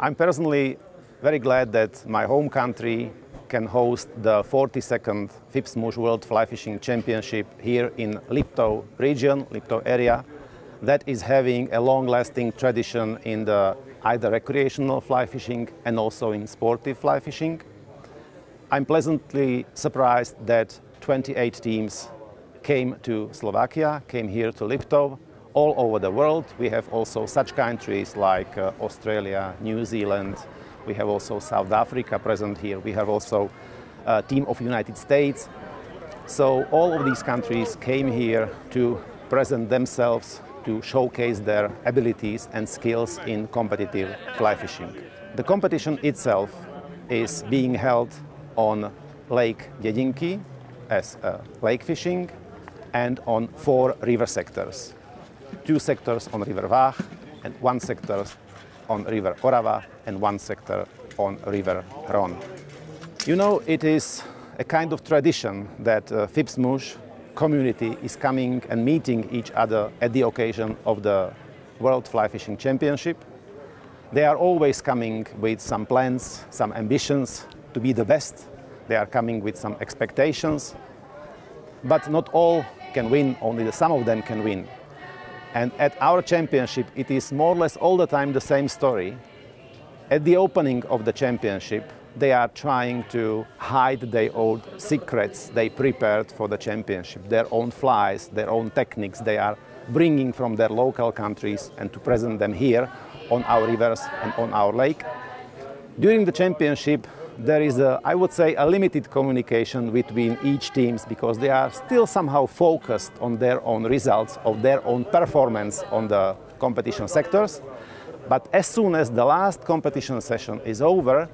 I'm personally very glad that my home country can host the 42nd FIPS Mouche World Fly Fishing Championship here in Liptov region, Liptov area, that is having a long-lasting tradition in the either recreational fly fishing and also in sportive fly fishing. I'm pleasantly surprised that 28 teams came to Slovakia, came here to Liptov. All over the world. We have also such countries like Australia, New Zealand. We have also South Africa present here. We have also a team of United States. So all of these countries came here to present themselves, to showcase their abilities and skills in competitive fly fishing. The competition itself is being held on Lake Dedinky as lake fishing and on 4 river sectors. 2 sectors on River Váh, and 1 sector on River Orava, and 1 sector on River Hron. You know, it is a kind of tradition that FIPS Mouche community is coming and meeting each other at the occasion of the World Fly Fishing Championship. They are always coming with some plans, some ambitions to be the best. They are coming with some expectations, but not all can win, only some of them can win. And at our championship, it is more or less all the time the same story. At the opening of the championship, they are trying to hide their own secrets they prepared for the championship, their own flies, their own techniques they are bringing from their local countries and to present them here on our rivers and on our lake. During the championship, there is, I would say, a limited communication between each teams because they are still somehow focused on their own results, of their own performance on the competition sectors. But as soon as the last competition session is over,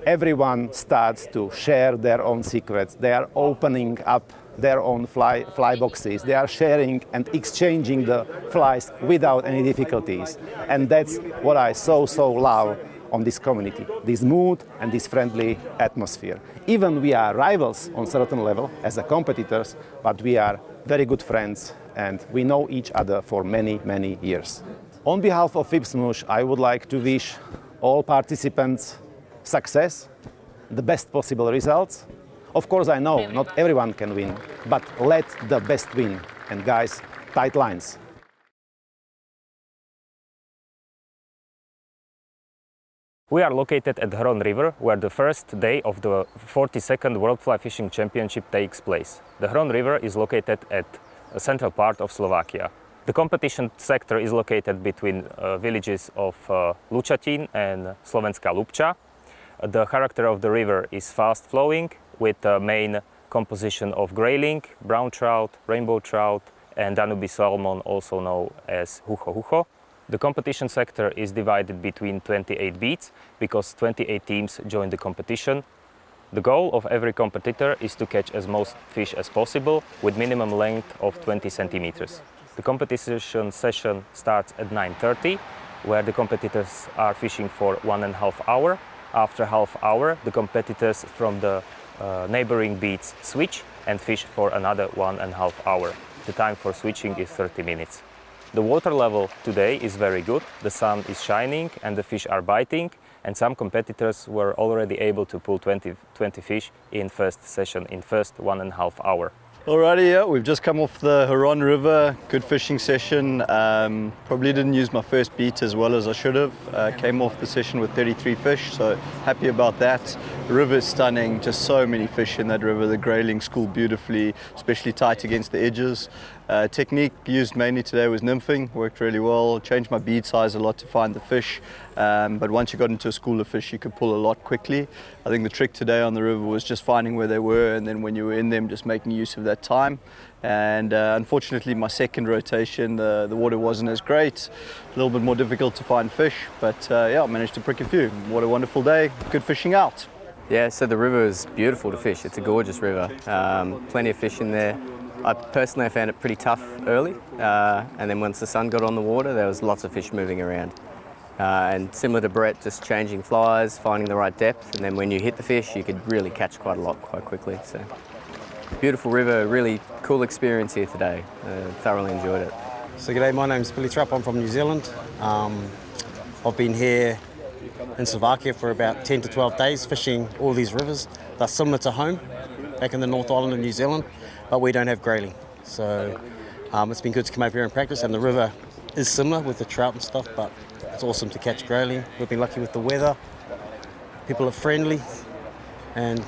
everyone starts to share their own secrets. They are opening up their own fly boxes. They are sharing and exchanging the flies without any difficulties. And that's what I so love on this community, this mood and this friendly atmosphere. Even we are rivals on certain level as a competitors, but we are very good friends and we know each other for many years. On behalf of FIPS Mouche, I would like to wish all participants success, the best possible results. Of course, I know not everyone can win, but let the best win. And guys, tight lines. We are located at Hron River, where the first day of the 42nd World Fly Fishing Championship takes place. The Hron River is located at a central part of Slovakia. The competition sector is located between villages of Lučatín and Slovenská Lupča. The character of the river is fast-flowing, with a main composition of grayling, brown trout, rainbow trout, and Danube salmon, also known as hucho. The competition sector is divided between 28 beats because 28 teams join the competition. The goal of every competitor is to catch as most fish as possible with minimum length of 20 centimeters. The competition session starts at 9:30, where the competitors are fishing for 1.5 hours. After half hour, the competitors from the neighboring beats switch and fish for another 1.5 hours. The time for switching is 30 minutes. The water level today is very good, the sun is shining and the fish are biting, and some competitors were already able to pull 20 fish in first session, in first 1.5 hour. Alrighty, yeah, we've just come off the Hron River, good fishing session. Probably didn't use my first beat as well as I should have. Came off the session with 33 fish, so happy about that. The river is stunning, just so many fish in that river. The grayling schooled beautifully, especially tight against the edges. Technique used mainly today was nymphing, worked really well. Changed my bead size a lot to find the fish, but once you got into a school of fish you could pull a lot quickly. I think the trick today on the river was just finding where they were, and then when you were in them just making use of that time. And unfortunately my second rotation the water wasn't as great, a little bit more difficult to find fish, but yeah, I managed to prick a few. What a wonderful day, good fishing out. Yeah, so the river is beautiful to fish. It's a gorgeous river, plenty of fish in there. I personally found it pretty tough early, and then once the sun got on the water there was lots of fish moving around. And similar to Brett, just changing flies, finding the right depth, and then when you hit the fish you could really catch quite a lot quite quickly. So beautiful river, really cool experience here today. Thoroughly enjoyed it. So g'day, my name's Billy Trapp, I'm from New Zealand. I've been here in Slovakia for about 10 to 12 days fishing all these rivers. They're similar to home back in the North Island of New Zealand, but we don't have grayling. So it's been good to come over here and practice, and the river is similar with the trout and stuff, but it's awesome to catch grayling. We've been lucky with the weather. People are friendly, and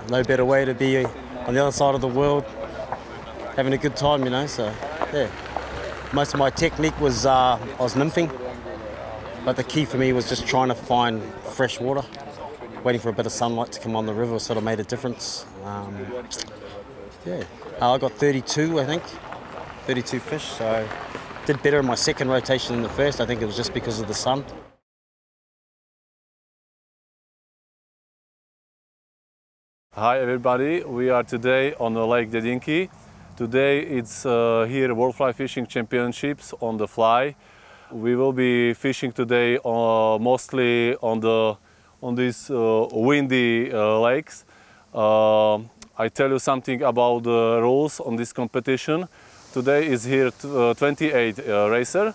no better way to be on the other side of the world having a good time, you know. So yeah, most of my technique was I was nymphing, but the key for me was just trying to find fresh water. Waiting for a bit of sunlight to come on the river sort of made a difference. Yeah, I got 32, I think, 32 fish, so did better in my second rotation than the first. I think it was just because of the sun. Hi everybody, we are today on the Lake Dedinky. Today it's here World Fly Fishing Championships on the fly. We will be fishing today mostly on these windy lakes. I tell you something about the rules on this competition. Today is here 28 racer.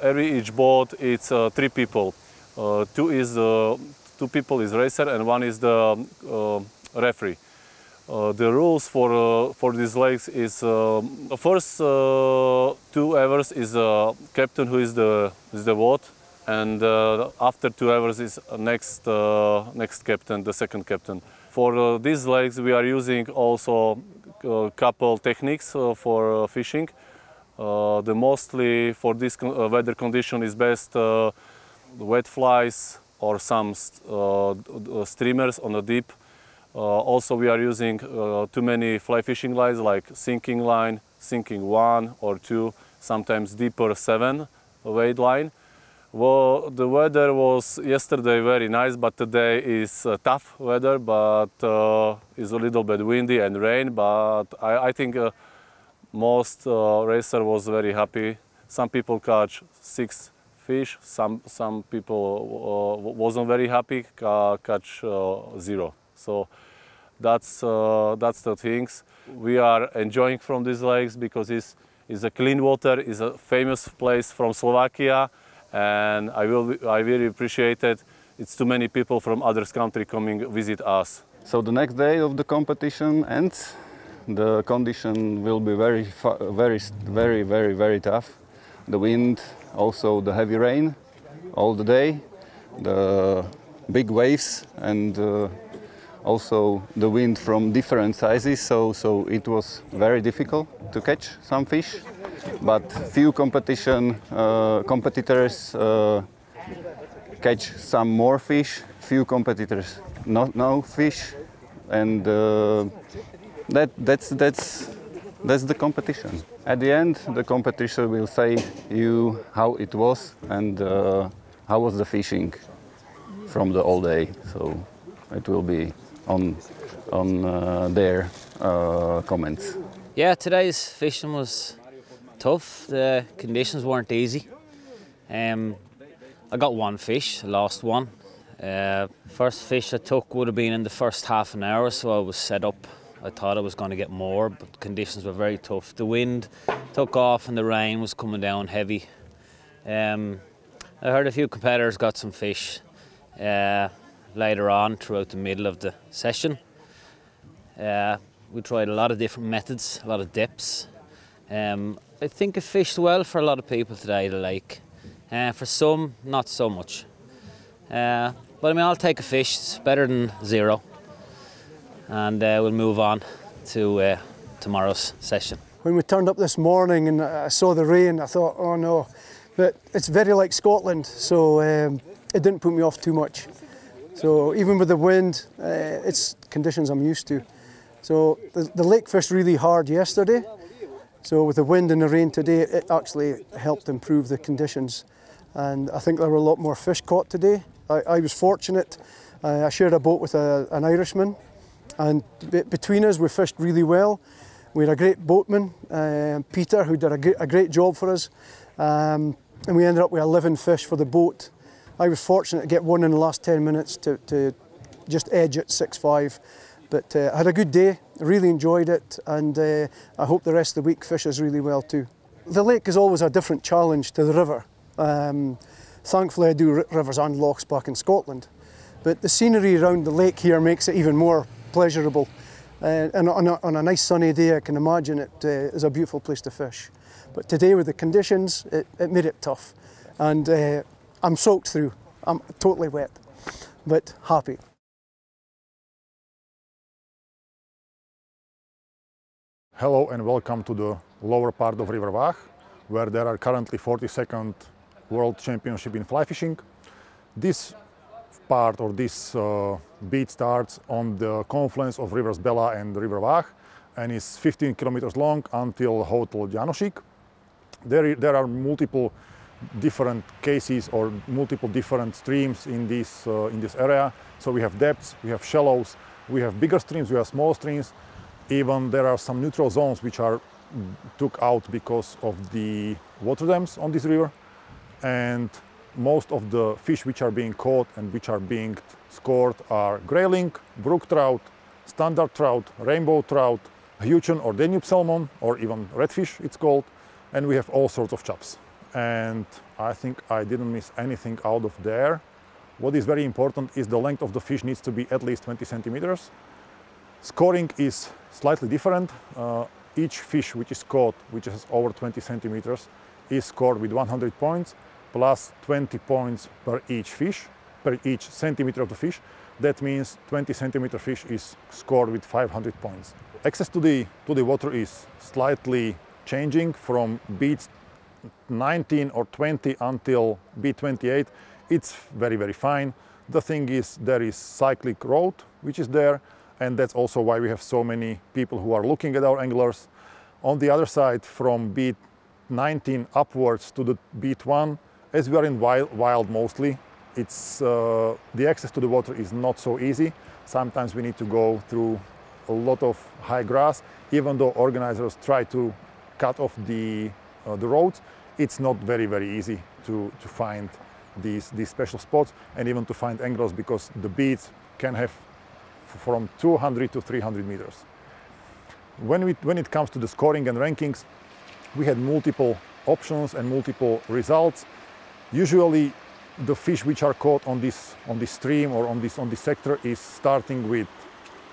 Every each boat it's 3 people. Two people is racer and 1 is the referee. The rules for these lakes is the first 2 hours is captain who is the boat, and after 2 hours is next captain, the second captain. For these lakes we are using also a couple techniques for fishing. The mostly for this weather condition is best wet flies or some streamers on the deep. Also we are using too many fly fishing lines, like sinking line, sinking 1 or 2, sometimes deeper 7 weight line. Well, the weather was yesterday very nice, but today is tough weather, but is a little bit windy and rain, but I think most racer was very happy. Some people catch 6 fish, some people wasn't very happy, catch 0. So that's the things. We are enjoying from these lakes because it's a clean water, is a famous place from Slovakia, and I really appreciate it. It's too many people from other countries coming visit us. So the next day of the competition ends. The condition will be very tough. The wind, also the heavy rain all the day, the big waves, and also the wind from different sizes, so it was very difficult to catch some fish. But few competitors catch some more fish, few competitors no fish, and that's the competition. At the end, the competition will say you how it was and how was the fishing from the all day. So it will be on their comments. Yeah, today's fishing was tough. The conditions weren't easy. I got 1 fish, I lost 1. First fish I took would have been in the first half an hour, so I was set up. I thought I was going to get more, but conditions were very tough. The wind took off and the rain was coming down heavy. I heard a few competitors got some fish later on throughout the middle of the session. We tried a lot of different methods, a lot of depths. I think it fished well for a lot of people today, the lake. For some, not so much. But I mean, I'll take a fish, it's better than 0. And we'll move on to tomorrow's session. When we turned up this morning and I saw the rain, I thought, oh no. But it's very like Scotland, so it didn't put me off too much. So even with the wind, it's conditions I'm used to. So the lake fished really hard yesterday. So with the wind and the rain today, it actually helped improve the conditions. And I think there were a lot more fish caught today. I was fortunate. I shared a boat with an Irishman. And between us, we fished really well. We had a great boatman, Peter, who did a great job for us. And we ended up with 11 fish for the boat. I was fortunate to get 1 in the last 10 minutes to just edge it 6-5. But I had a good day, really enjoyed it, and I hope the rest of the week fishes really well too. The lake is always a different challenge to the river. Thankfully I do rivers and lochs back in Scotland, but the scenery around the lake here makes it even more pleasurable. And on a nice sunny day I can imagine it is a beautiful place to fish. But today with the conditions it made it tough, and I'm soaked through. I'm totally wet, but happy. Hello and welcome to the lower part of River Váh, where there are currently 42nd World Championship in fly fishing. This part or this beat starts on the confluence of rivers Bela and River Váh and is 15 kilometers long until Hotel Jánosík. There are multiple different cases or multiple different streams in this area. So we have depths, we have shallows, we have bigger streams, we have small streams. Even there are some neutral zones which are took out because of the water dams on this river. And most of the fish which are being caught and which are being scored are grayling, brook trout, standard trout, rainbow trout, huchon or Danube salmon, or even redfish it's called. And we have all sorts of chops. And I think I didn't miss anything out of there. What is very important is the length of the fish needs to be at least 20 centimeters. Scoring is slightly different. Each fish which is caught, which is over 20 centimeters, is scored with 100 points, plus 20 points per each fish, per each centimeter of the fish. That means 20 centimeter fish is scored with 500 points. Access to the water is slightly changing from beats 19 or 20 until beat 28. It's very, very fine. The thing is, there is cyclic road which is there, and that's also why we have so many people who are looking at our anglers. On the other side, from beat 19 upwards to the beat 1, as we are in wild mostly, it's the access to the water is not so easy. Sometimes we need to go through a lot of high grass. Even though organizers try to cut off the roads, it's not very, very easy to find these special spots and even to find anglers, because the beats can have from 200 to 300 meters. When it comes to the scoring and rankings, we had multiple options and multiple results. Usually the fish which are caught on this stream or on this sector is starting with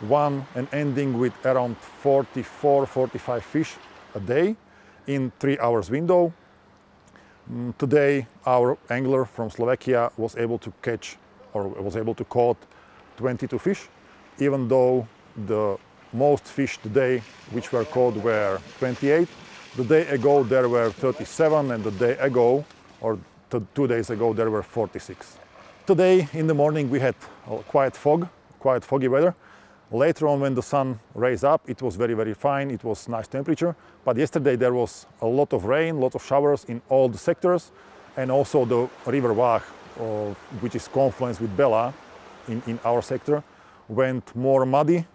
1 and ending with around 44-45 fish a day in 3 hours window. Today our angler from Slovakia was able to catch or was able to caught 22 fish, even though the most fish today which were caught were 28. The day ago there were 37, and the day ago, or 2 days ago, there were 46. Today in the morning we had quite foggy weather. Later on, when the sun raised up, it was very, very fine. It was nice temperature. But yesterday there was a lot of rain, lot of showers in all the sectors, and also the river Váh, which is confluence with Bela in our sector, went more muddy,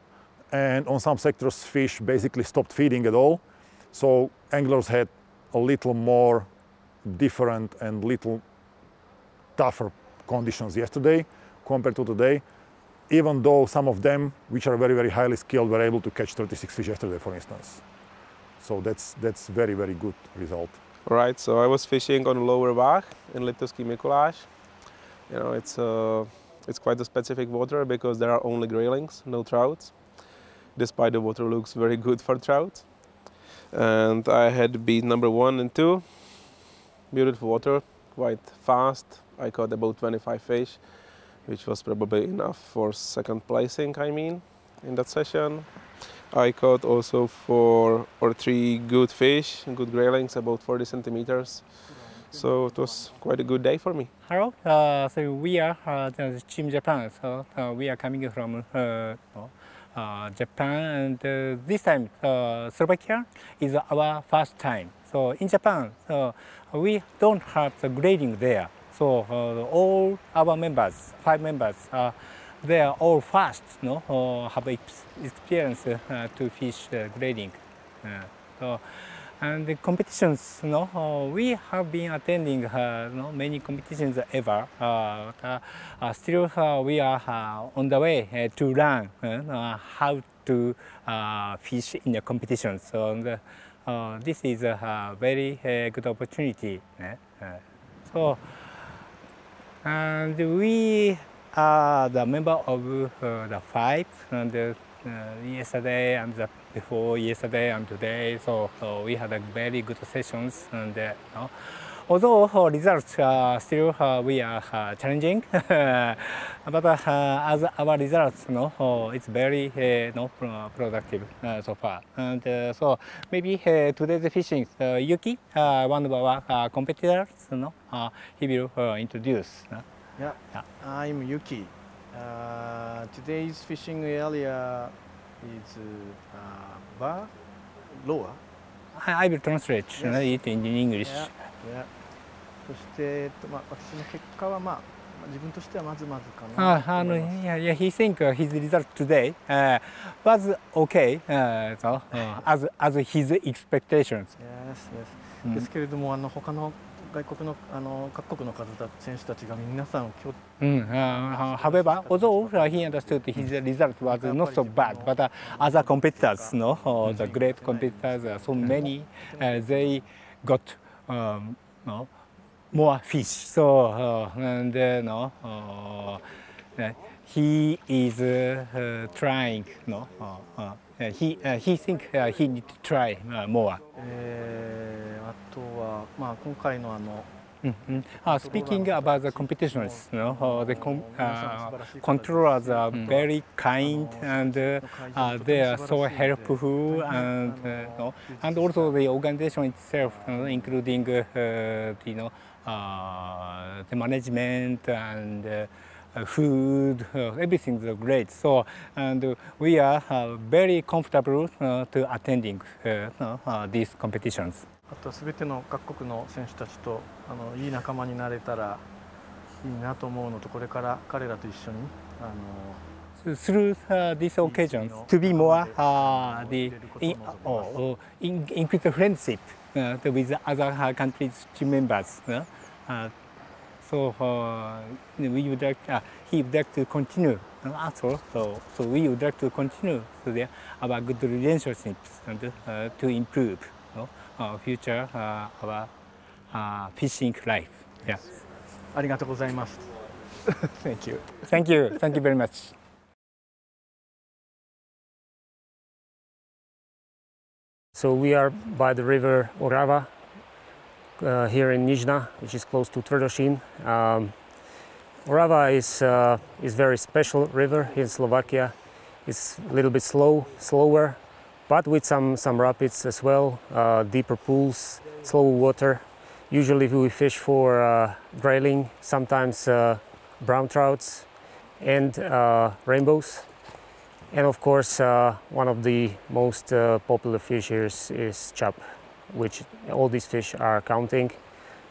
and on some sectors fish basically stopped feeding at all. So anglers had a little more different and little tougher conditions yesterday compared to today, even though some of them, which are very, very highly skilled, were able to catch 36 fish yesterday, for instance. So that's very, very good result. All right, so I was fishing on Lower Váh in Liptovský Mikuláš. You know, it's quite a specific water because there are only graylings, no trouts, despite the water looks very good for trout. And I had beat number 1 and 2. Beautiful water, quite fast. I caught about 25 fish, which was probably enough for second placing, in that session. I caught also 4 or 3 good fish, good graylings, about 40 centimeters. So it was quite a good day for me. Hello, so we are the Team Japan. So we are coming from Japan, and this time Slovakia is our first time. So in Japan, we don't have the grading there. So all our members, 5 members, they are all fast, have experience to fish grading. And the competitions, we have been attending many competitions ever. Still, we are on the way to learn how to fish in the competitions. So this is a very good opportunity. So And we are the member of the FIPS, and yesterday and before yesterday and today, so we had a very good sessions. And although results still we are challenging, but as our results, it's very productive so far. And so maybe today's fishing, Yuki, one of our competitors, he will introduce. Yeah, I'm Yuki. Today's fishing area is lower. I will translate it in English. Yeah. そして、私の結果は自分としてはまずまずかな。Yeah, he think his result today was okay, as his expectations. Yes. ですけれども、他の外国の各国の選手たちが皆さんHowever, although he understood his result was not so bad, but other competitors, the great competitors, so many, they got more fish. So and he is trying. He think he need to try more. あとは今回のSpeaking about the competitions, the controllers are very kind, and they are so helpful, and also the organization itself, including the management and food, everything is great. So, and we are very comfortable to attending these competitions. あとすべての各国の選手たちといい仲間になれたらいいなと思うのと、これから彼らと一緒にthrough these occasions to be more increase friendship with other countries' team members. So we would like he would like to continue also. So we would like to continue our good relationships and to improve future our fishing life. Yeah. ありがとうございます。Thank you. Thank you. Thank you very much. So we are by the river Orava here in Nizhna, which is close to Tvrdoshin. Orava is very special river in Slovakia. It's a little bit slower, but with some rapids as well, deeper pools, slow water. Usually we fish for grayling, sometimes brown trouts and rainbows. And of course, one of the most popular fish here is chub, which all these fish are counting.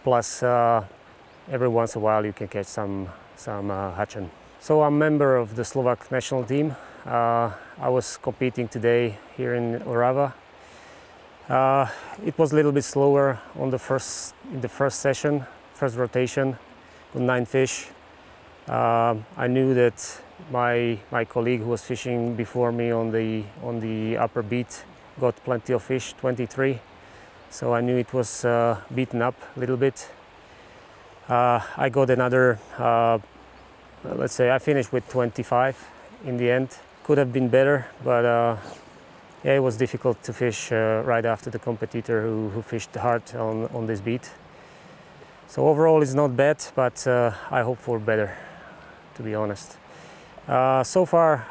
Plus, every once in a while you can catch some hachan. So I'm a member of the Slovak national team. I was competing today here in Orava. It was a little bit slower on in the first session, first rotation, with 9 fish. I knew that my colleague who was fishing before me on the upper beat got plenty of fish, 23. So I knew it was beaten up a little bit. I got another, let's say I finished with 25 in the end. Could have been better, but yeah, it was difficult to fish right after the competitor who fished hard on this beat. So overall it's not bad, but I hope for better, to be honest. So far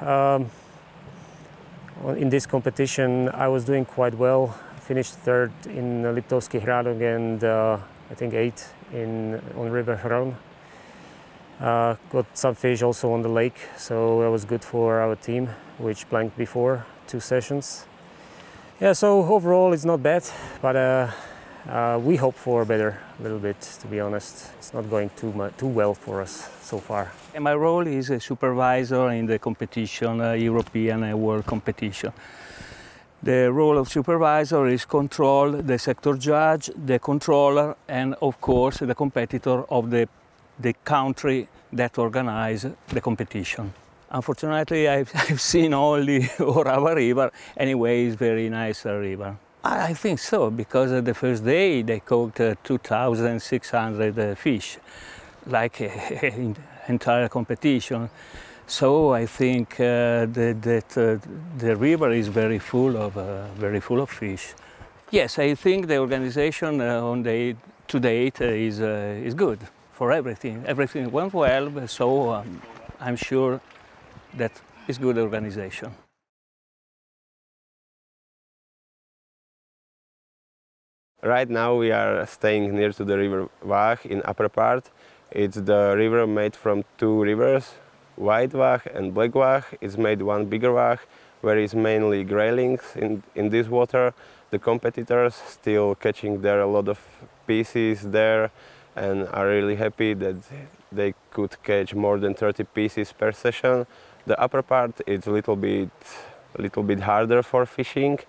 in this competition I was doing quite well. Finished 3rd in Liptovský Hrádok and I think 8th on River Hron. Got some fish also on the lake, so that was good for our team, which blanked before 2 sessions. Yeah, so overall it's not bad, but we hope for better a little bit, to be honest. It's not going too well for us so far. And my role is a supervisor in the competition, European and world competition. The role of supervisor is control the sector judge, the controller, and of course the competitor of the country that organize the competition. Unfortunately, I've seen only Orava River. Anyway, it's very nice river. I think so, because the first day they caught 2,600 fish. like in entire competition. So I think that the river is very full of fish. Yes, I think the organization to date is good for everything. Everything went well, so I'm sure that it's good organization. Right now we are staying near to the river Vach in upper part. It's the river made from two rivers, White Vach and Black Vach. It's made one bigger Vach, where is mainly graylings in this water. The competitors still catching there a lot of pieces there and are really happy that they could catch more than 30 pieces per session. The upper part is a little bit harder for fishing,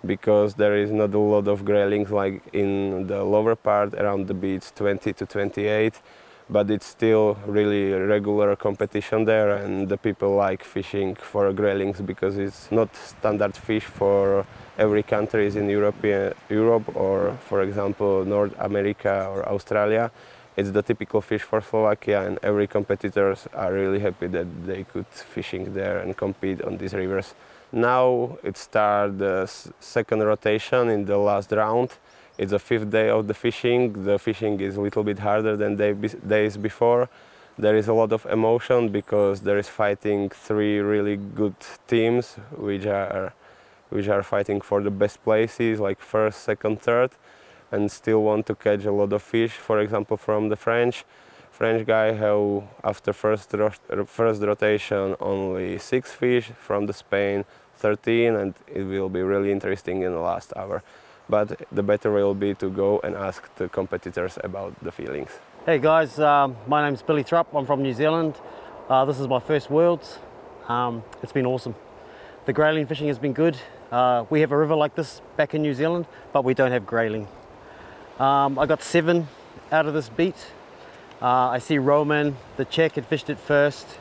because there is not a lot of graylings like in the lower part around the beach, 20 to 28, but it's still really regular competition there, and the people like fishing for graylings because it's not standard fish for every country in Europe or, for example, North America or Australia. It's the typical fish for Slovakia, and every competitors are really happy that they could fishing there and compete on these rivers. Now it starts the second rotation in the last round. It's the 5th day of the fishing. The fishing is a little bit harder than days before. There is a lot of emotion because there is fighting 3 really good teams which are fighting for the best places, like 1st, 2nd, 3rd, and still want to catch a lot of fish. For example, from the French guy who after first rotation only 6 fish, from the Spain 13, and it will be really interesting in the last hour. But the better will be to go and ask the competitors about the feelings. Hey guys, my name's Billy Thrupp. I'm from New Zealand. This is my first Worlds. It's been awesome. The grayling fishing has been good. We have a river like this back in New Zealand, but we don't have grayling. I got 7 out of this beat. I see Roman, the Czech had fished it first,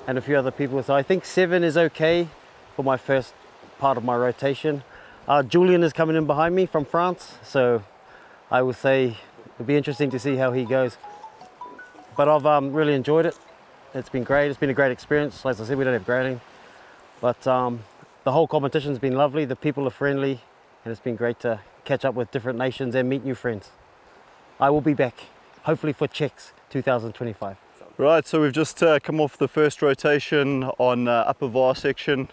and a few other people. So I think 7 is okay for my first part of my rotation. Julian is coming in behind me from France, so I would say it'll be interesting to see how he goes. But I've really enjoyed it. It's been great. It's been a great experience. As I said, we don't have grayling, but the whole competition's been lovely. The people are friendly, and it's been great to catch up with different nations and meet new friends. I will be back, hopefully for Czechs 2025. Right, so we've just come off the first rotation on upper Var section.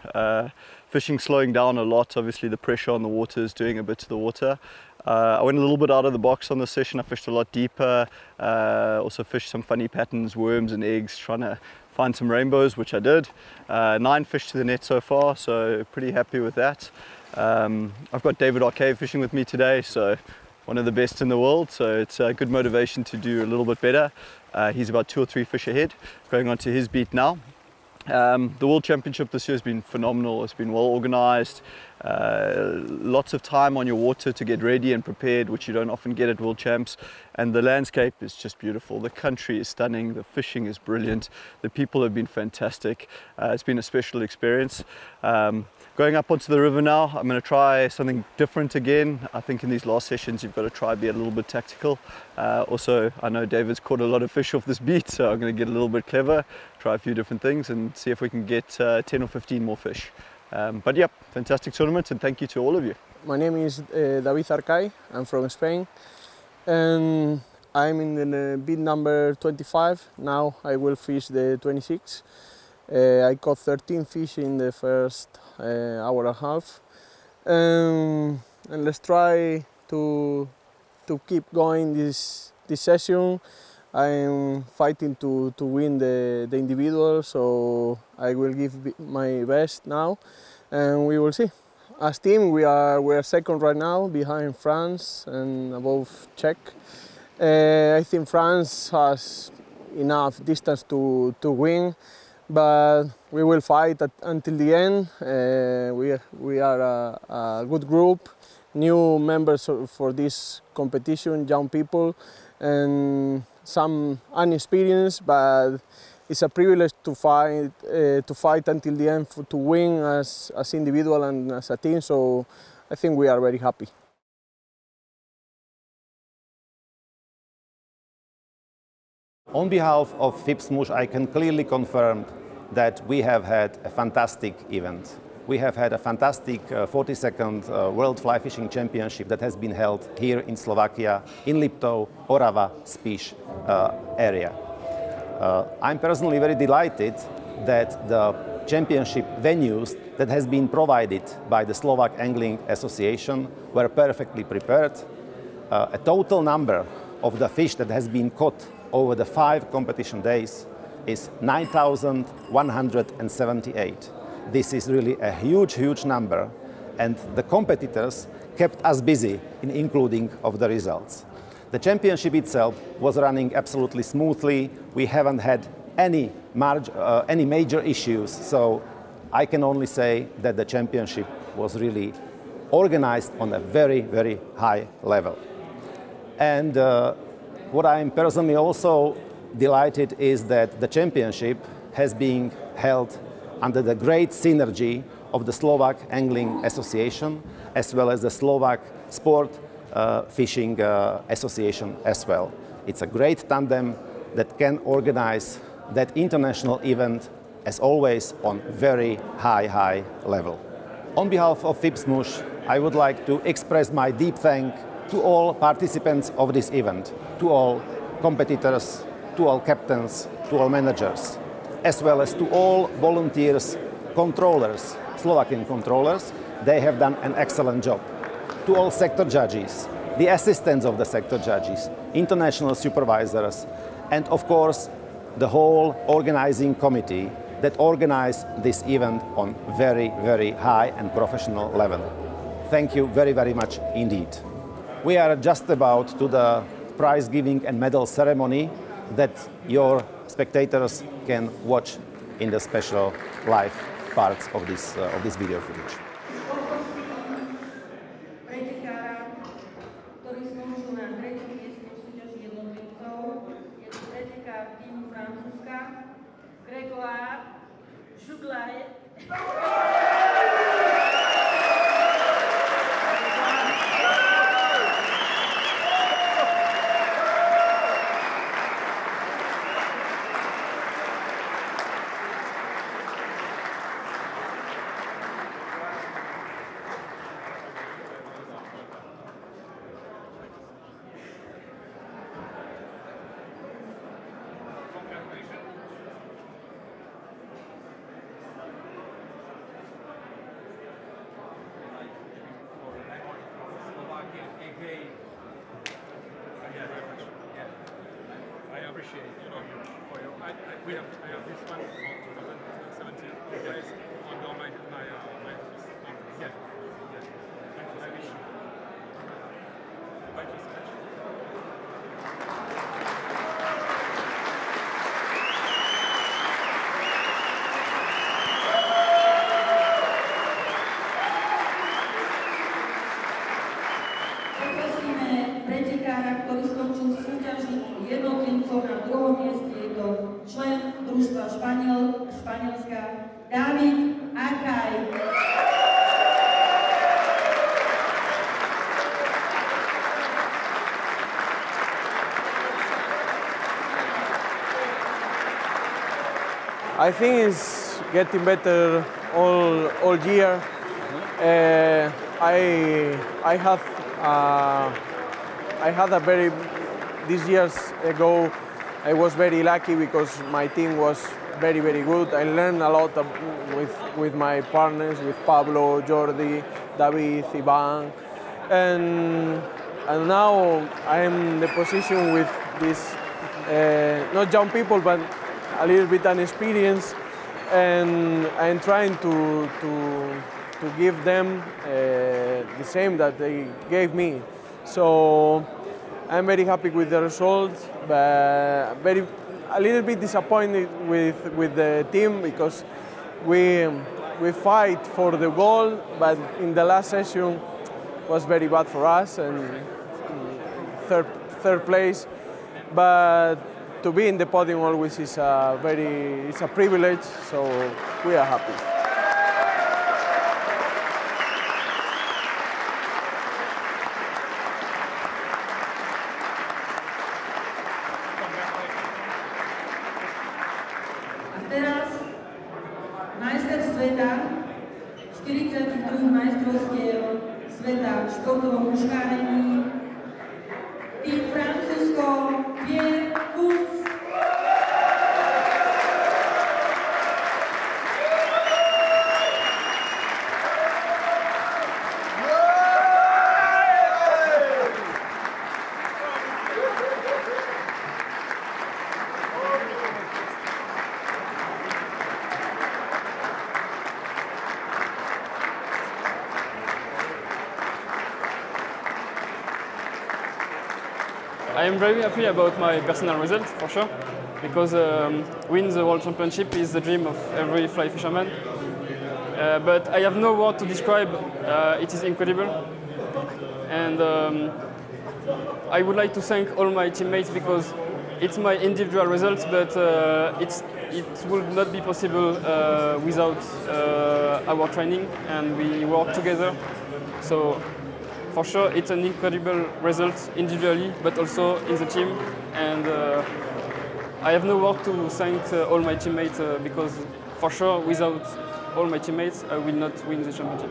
Fishing slowing down a lot. Obviously the pressure on the water is doing a bit to the water. I went a little bit out of the box on this session. I fished a lot deeper, also fished some funny patterns, worms and eggs, trying to find some rainbows, which I did. 9 fish to the net so far, so pretty happy with that. I've got David Arcade fishing with me today, so one of the best in the world, so it's a good motivation to do a little bit better. He's about 2 or 3 fish ahead, going on to his beat now. The World Championship this year has been phenomenal. It's been well organized, lots of time on your water to get ready and prepared, which you don't often get at World Champs, and the landscape is just beautiful. The country is stunning, the fishing is brilliant, the people have been fantastic. It's been a special experience. Going up onto the river now, I'm going to try something different again. I think in these last sessions you've got to try be a little bit tactical. Also, I know David's caught a lot of fish off this beat, so I'm going to get a little bit clever, try a few different things and see if we can get 10 or 15 more fish. But yeah, fantastic tournament, and thank you to all of you. My name is David Arcay. I'm from Spain, and I'm in the beat number 25. Now I will fish the 26. I caught 13 fish in the first hour and a half, and let's try to keep going this session. I'm fighting to win the individual, so I will give my best now, and we will see. As team, we are second right now, behind France and above Czech. I think France has enough distance to win, but we will fight until the end. We are a good group, new members for this competition, young people, and some unexperienced, but it's a privilege to fight until the end to win as individual and as a team. So I think we are very happy. On behalf of FIPS Mouche, I can clearly confirm that we have had a fantastic event. We have had a fantastic 42nd World Fly Fishing Championship that has been held here in Slovakia, in Liptov, Orava, Spiš area. I'm personally very delighted that the championship venues that has been provided by the Slovak Angling Association were perfectly prepared. A total number of the fish that has been caught over the 5 competition days is 9,178. This is really a huge, huge number, and the competitors kept us busy in including of the results. The championship itself was running absolutely smoothly. We haven't had any major issues, so I can only say that the championship was really organized on a very, very high level. And what I am personally also delighted is that the championship has been held under the great synergy of the Slovak Angling Association as well as the Slovak Sport Fishing Association as well. It's a great tandem that can organize that international event as always on very high level. On behalf of FIPS Mouche, I would like to express my deep thanks to all participants of this event, to all competitors, to all captains, to all managers, as well as to all volunteers, controllers, Slovakian controllers. They have done an excellent job. To all sector judges, the assistants of the sector judges, international supervisors, and of course, the whole organizing committee that organized this event on very, very high and professional level. Thank you very, very much indeed. We are just about to the prize giving and medal ceremony that your spectators can watch in the special live parts of this video footage. I have this one from 2017. Yes, on my office. Yeah. Thank you. I wish you. Thank you so much. Poprosíme pretekára, ktorý skončil v súťaži jednotlivcov na druhom mieste. Je to člen družstva Španielska David Akaj. I think it's getting better all year. I had a very, this years ago, I was very lucky because my team was very, very good. I learned a lot with my partners, with Pablo, Jordi, David, Ivan, and now I'm in the position with this, not young people, but a little bit inexperienced, and I'm trying to give them the same that they gave me. So I'm very happy with the result, but a little bit disappointed with the team because we fight for the goal, but in the last session was very bad for us and third place. But to be in the podium always is it's a privilege, so we are happy. sveta, 42 majstrovstiev sveta v športovom muškárení, tým Francúzsko Pierre Kunz. I am very happy about my personal result, for sure, because win the World Championship is the dream of every fly fisherman. But I have no word to describe. It is incredible. And I would like to thank all my teammates because it's my individual results, but it would not be possible without our training, and we work together. So for sure, it's an incredible result individually, but also in the team. And I have no word to thank all my teammates because for sure, without all my teammates, I will not win the championship.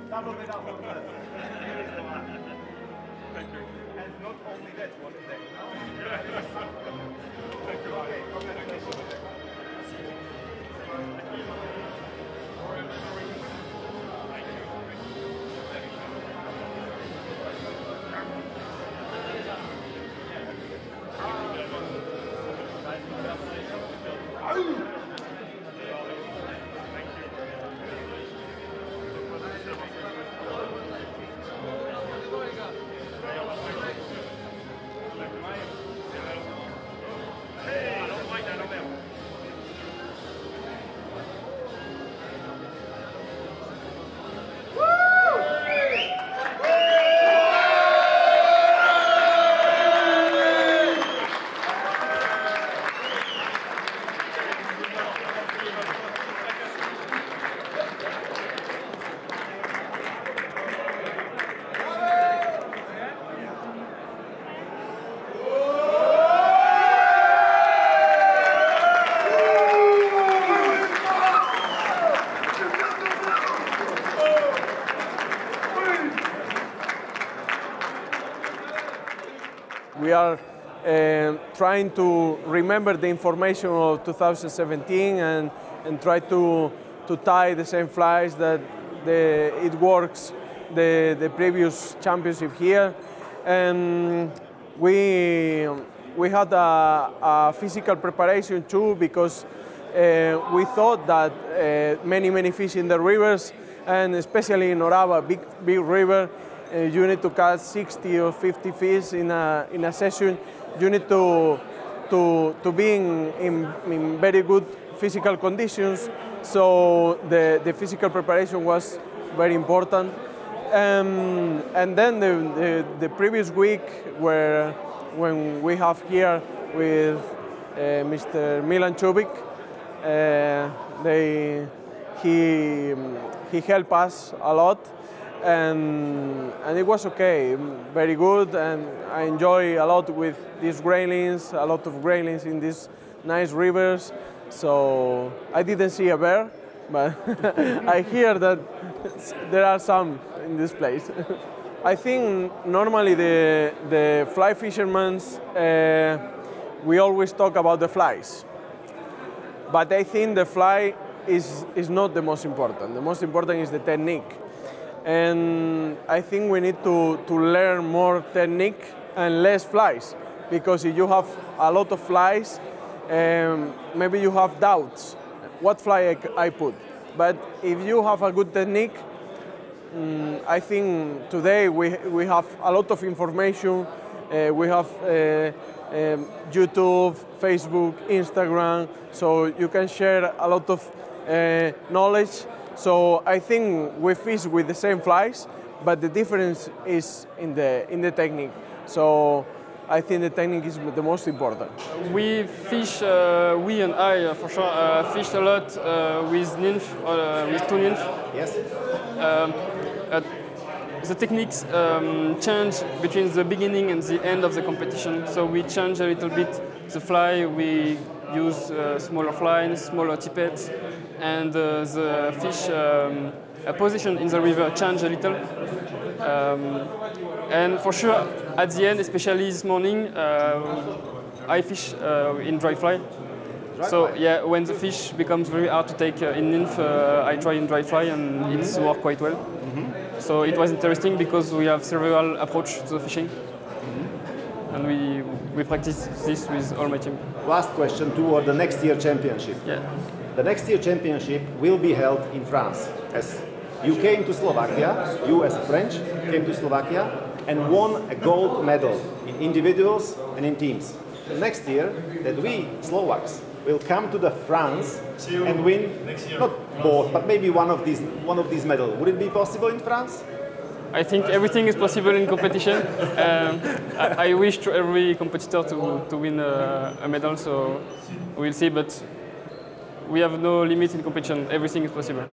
Double it up on that. Thank you. And not only that, what is that? Thank you. Okay, congratulations. We are trying to remember the information of 2017 and try to tie the same flies that it works the previous championship here. And we had a physical preparation too, because we thought that many fish in the rivers, and especially in Orava, big river, you need to catch 60 or 50 fish in a session. You need to be in very good physical conditions. So the physical preparation was very important. And then the previous week, when we have here with Mr. Milan Chubik, he helped us a lot. And it was okay, very good, and I enjoy a lot with these graylings, a lot of graylings in these nice rivers. So I didn't see a bear, but I hear that there are some in this place. I think normally the fly fishermen, we always talk about the flies, but I think the fly is not the most important. The most important is the technique. And I think we need to learn more technique and less flies, because if you have a lot of flies, maybe you have doubts what fly I put. But if you have a good technique, I think today we have a lot of information. We have YouTube, Facebook, Instagram, so you can share a lot of knowledge. So I think we fish with the same flies, but the difference is in the technique. So I think the technique is the most important. We fish, we and I for sure, fished a lot with nymph, with two nymph. Yes. The techniques change between the beginning and the end of the competition. So we change a little bit the fly. We use smaller flies, smaller tippets, and the fish position in the river change a little. And for sure, at the end, especially this morning, I fish in dry fly. So yeah, when the fish becomes very hard to take in nymph, I try in dry fly, and it's worked quite well. So it was interesting because we have several approach to the fishing, and we practice this with all my team. Last question toward the next year championship. Yeah. The next year championship will be held in France. As you came to Slovakia, you as a French came to Slovakia and won a gold medal in individuals and in teams. Next year, that we Slovaks will come to the France and win not both, but maybe one of these medals. Would it be possible in France? I think everything is possible in competition. I wish to every competitor to win a medal, so we'll see. But we have no limit in competition. Everything is possible.